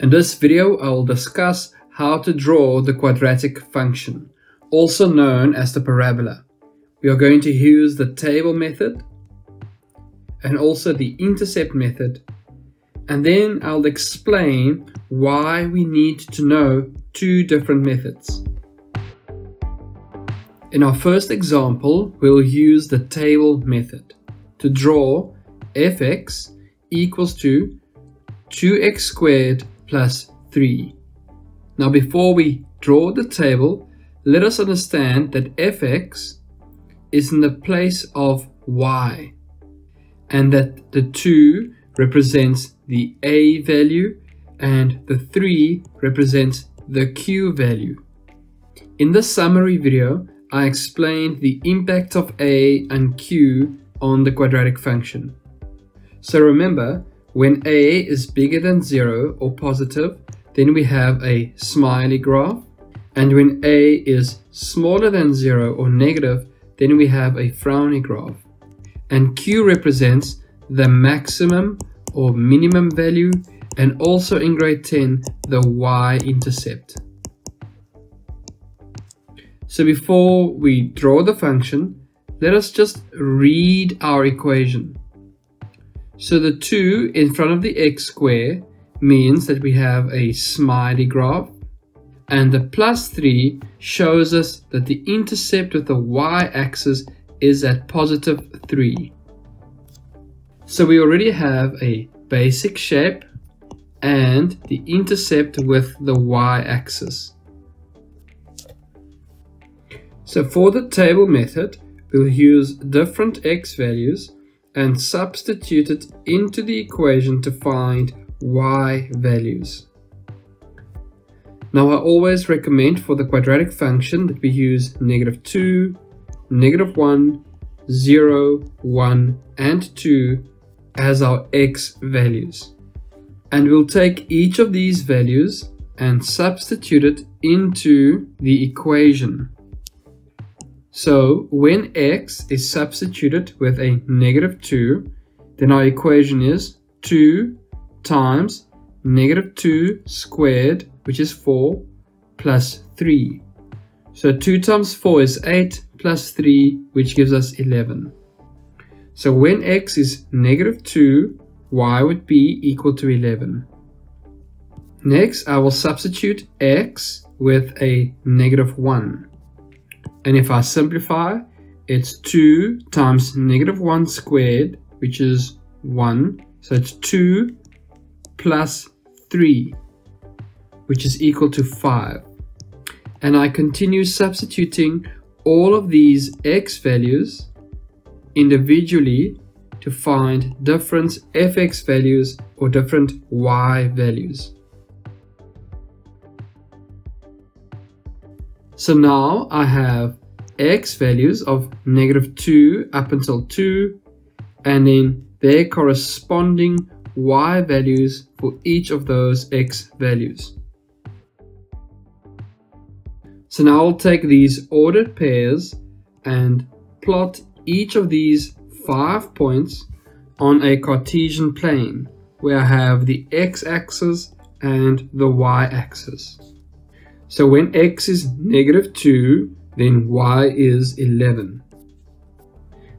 In this video, I will discuss how to draw the quadratic function, also known as the parabola. We are going to use the table method and also the intercept method, and then I'll explain why we need to know two different methods. In our first example, we'll use the table method to draw fx equals to 2x squared plus 3. Now before we draw the table, let us understand that fx is in the place of y, and that the 2 represents the a value and the 3 represents the q value. In the summary video, I explained the impact of a and q on the quadratic function. So remember, when a is bigger than 0 or positive, then we have a smiley graph, and when a is smaller than 0 or negative, then we have a frowny graph. And q represents the maximum or minimum value, and also in grade 10, the y-intercept. So before we draw the function, let us just read our equation. So the 2 in front of the x square means that we have a smiley graph, and the plus 3 shows us that the intercept with the y-axis is at positive 3. So we already have a basic shape and the intercept with the y-axis. So for the table method, we'll use different x values and substitute it into the equation to find y values. Now I always recommend for the quadratic function that we use -2, -1, 0, 1 and 2 as our x values. And we'll take each of these values and substitute it into the equation. So when x is substituted with a -2, then our equation is 2 times -2 squared, which is 4, plus 3. So 2 times 4 is 8, plus 3, which gives us 11. So when x is -2, y would be equal to 11. Next, I will substitute x with a -1. And if I simplify, it's 2 times -1 squared, which is 1. So it's 2 plus 3, which is equal to 5. And I continue substituting all of these x values individually to find different fx values or different y values. So now I have x values of -2 up until 2, and then their corresponding y values for each of those x values. So now I'll take these ordered pairs and plot each of these 5 points on a Cartesian plane, where I have the x-axis and the y-axis. So when x is -2, then y is 11.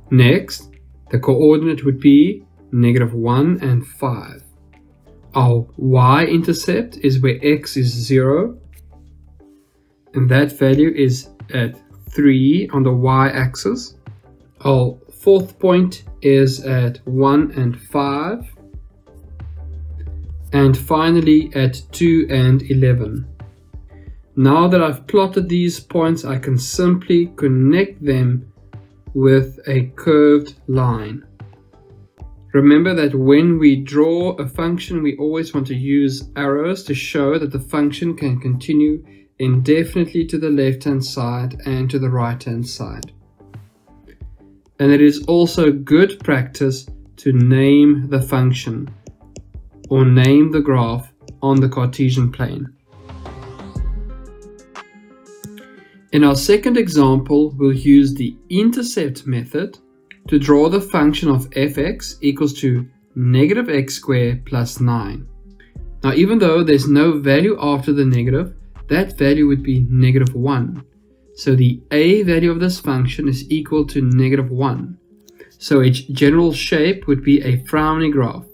Next, the coordinate would be -1 and 5. Our y-intercept is where x is 0, and that value is at 3 on the y-axis. Our fourth point is at 1 and 5, and finally at 2 and 11. Now that I've plotted these points, I can simply connect them with a curved line. Remember that when we draw a function, we always want to use arrows to show that the function can continue indefinitely to the left-hand side and to the right-hand side. And it is also good practice to name the function or name the graph on the Cartesian plane. In our second example, we'll use the intercept method to draw the function of fx equals to -x squared plus 9. Now, even though there's no value after the negative, that value would be -1. So the a value of this function is equal to -1. So its general shape would be a frowny graph.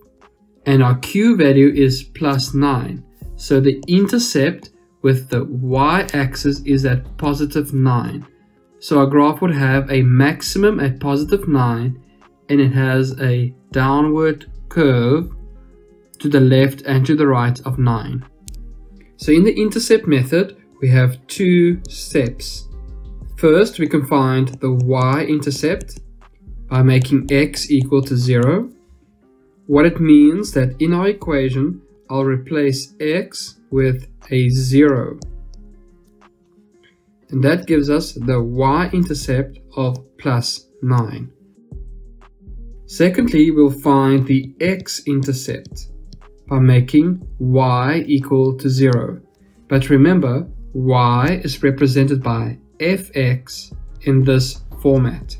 And our q value is +9. So the intercept with the y-axis is at +9. So our graph would have a maximum at +9, and it has a downward curve to the left and to the right of 9. So in the intercept method, we have two steps. First, we can find the y-intercept by making x equal to 0. What it means that in our equation, I'll replace x with a 0. And that gives us the y-intercept of +9. Secondly, we'll find the x-intercept by making y equal to 0. But remember, y is represented by fx in this format.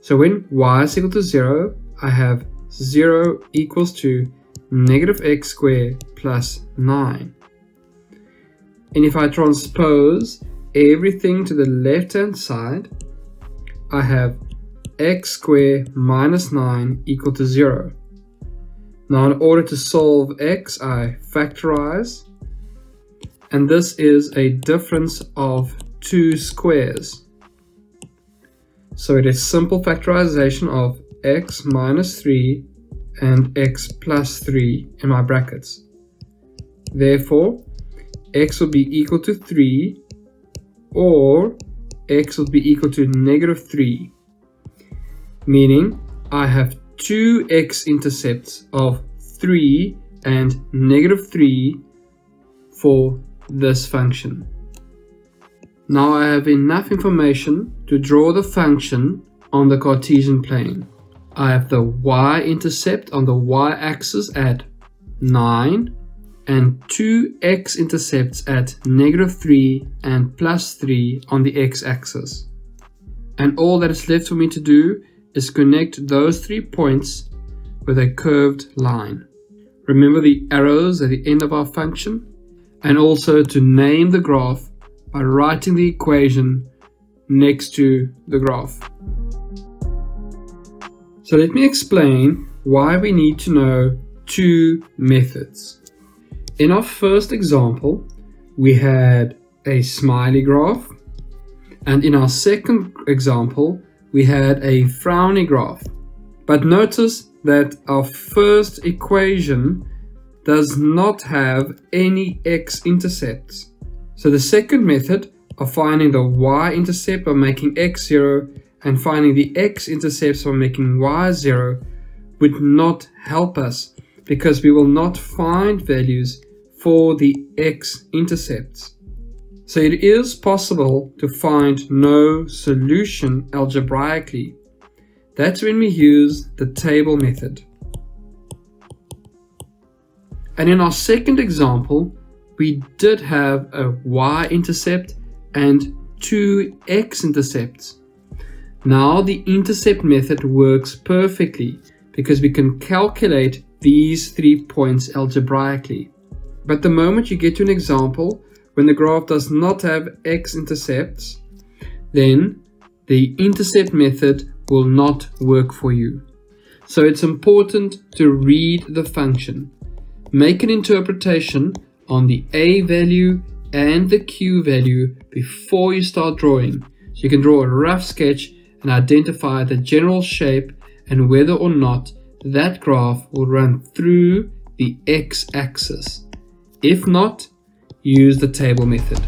So when y is equal to 0, I have 0 equals to -x squared plus 9. And if I transpose everything to the left hand side, I have x squared minus 9 equal to 0. Now in order to solve x, I factorize, and this is a difference of 2 squares. So it is simple factorization of x minus 3 and x plus 3 in my brackets. Therefore, x will be equal to 3, or x will be equal to -3, meaning I have two x-intercepts of 3 and -3 for this function. Now I have enough information to draw the function on the Cartesian plane. I have the y-intercept on the y-axis at 9 and two x-intercepts at -3 and +3 on the x-axis. And all that is left for me to do is connect those 3 points with a curved line. Remember the arrows at the end of our function, and also to name the graph by writing the equation next to the graph. So let me explain why we need to know two methods. In our first example, we had a smiley graph, and in our second example, we had a frowny graph. But notice that our first equation does not have any x-intercepts. So the second method of finding the y-intercept by making x 0 and finding the x-intercepts by making y 0 would not help us, because we will not find values for the x-intercepts. So it is possible to find no solution algebraically. That's when we use the table method. And in our second example, we did have a y-intercept and two x-intercepts. Now the intercept method works perfectly because we can calculate these 3 points algebraically. But the moment you get to an example when the graph does not have x-intercepts, then the intercept method will not work for you. So it's important to read the function. Make an interpretation on the a value and the q value before you start drawing. So you can draw a rough sketch and identify the general shape and whether or not that graph will run through the x-axis. If not, use the table method.